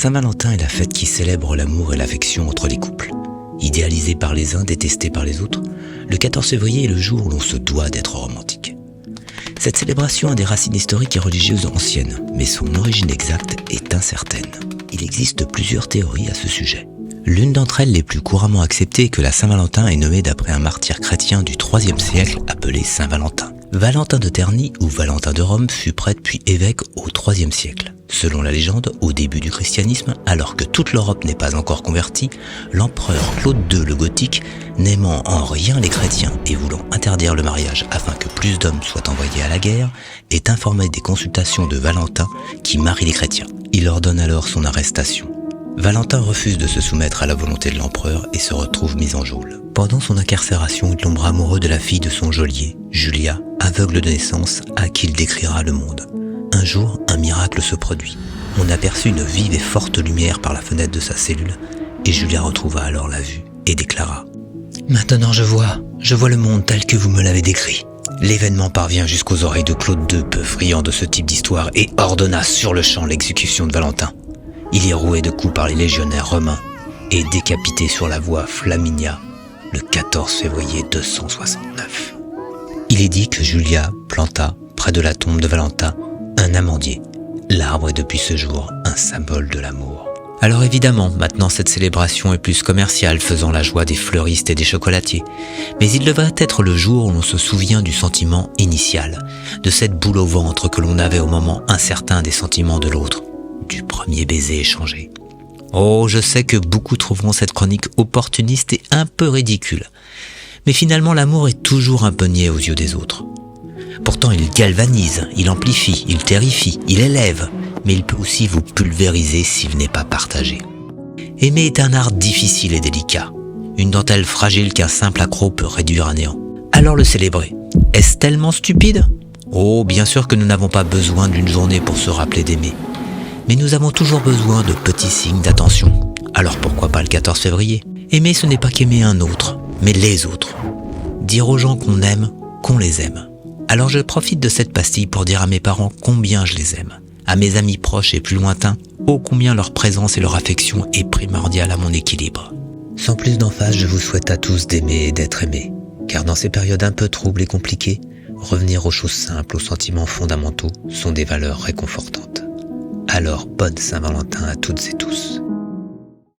La Saint-Valentin est la fête qui célèbre l'amour et l'affection entre les couples. Idéalisé par les uns, détesté par les autres, le 14 février est le jour où l'on se doit d'être romantique. Cette célébration a des racines historiques et religieuses anciennes, mais son origine exacte est incertaine. Il existe plusieurs théories à ce sujet. L'une d'entre elles, les plus couramment acceptées, est que la Saint-Valentin est nommée d'après un martyr chrétien du IIIe siècle appelé Saint Valentin. Valentin de Terni ou Valentin de Rome fut prêtre puis évêque au IIIe siècle. Selon la légende, au début du christianisme, alors que toute l'Europe n'est pas encore convertie, l'empereur Claude II le Gothique, n'aimant en rien les chrétiens et voulant interdire le mariage afin que plus d'hommes soient envoyés à la guerre, est informé des consultations de Valentin qui marie les chrétiens. Il ordonne alors son arrestation. Valentin refuse de se soumettre à la volonté de l'empereur et se retrouve mis en geôle. Pendant son incarcération, il tombera amoureux de la fille de son geôlier, Julia, aveugle de naissance, à qui il décrira le monde. Un jour, un miracle se produit. On aperçut une vive et forte lumière par la fenêtre de sa cellule, et Julia retrouva alors la vue et déclara « Maintenant je vois le monde tel que vous me l'avez décrit. » L'événement parvient jusqu'aux oreilles de Claude II, peu friand de ce type d'histoire, et ordonna sur le champ l'exécution de Valentin. Il est roué de coups par les légionnaires romains et décapité sur la voie Flaminia le 14 février 269. Il est dit que Julia planta, près de la tombe de Valentin, un amandier. L'arbre est depuis ce jour un symbole de l'amour. Alors évidemment, maintenant cette célébration est plus commerciale, faisant la joie des fleuristes et des chocolatiers. Mais il devrait être le jour où l'on se souvient du sentiment initial, de cette boule au ventre que l'on avait au moment incertain des sentiments de l'autre, du premier baiser échangé. Oh, je sais que beaucoup trouveront cette chronique opportuniste et un peu ridicule. Mais finalement, l'amour est toujours un peu niais aux yeux des autres. Pourtant, il galvanise, il amplifie, il terrifie, il élève, mais il peut aussi vous pulvériser s'il n'est pas partagé. Aimer est un art difficile et délicat, une dentelle fragile qu'un simple accroc peut réduire à néant. Alors le célébrer, est-ce tellement stupide ? Oh, bien sûr que nous n'avons pas besoin d'une journée pour se rappeler d'aimer. Mais nous avons toujours besoin de petits signes d'attention. Alors pourquoi pas le 14 février ? Aimer, ce n'est pas qu'aimer un autre, mais les autres. Dire aux gens qu'on aime, qu'on les aime. Alors je profite de cette pastille pour dire à mes parents combien je les aime. À mes amis proches et plus lointains, ô combien leur présence et leur affection est primordiale à mon équilibre. Sans plus d'emphase, je vous souhaite à tous d'aimer et d'être aimés. Car dans ces périodes un peu troubles et compliquées, revenir aux choses simples, aux sentiments fondamentaux, sont des valeurs réconfortantes. Alors bonne Saint-Valentin à toutes et tous.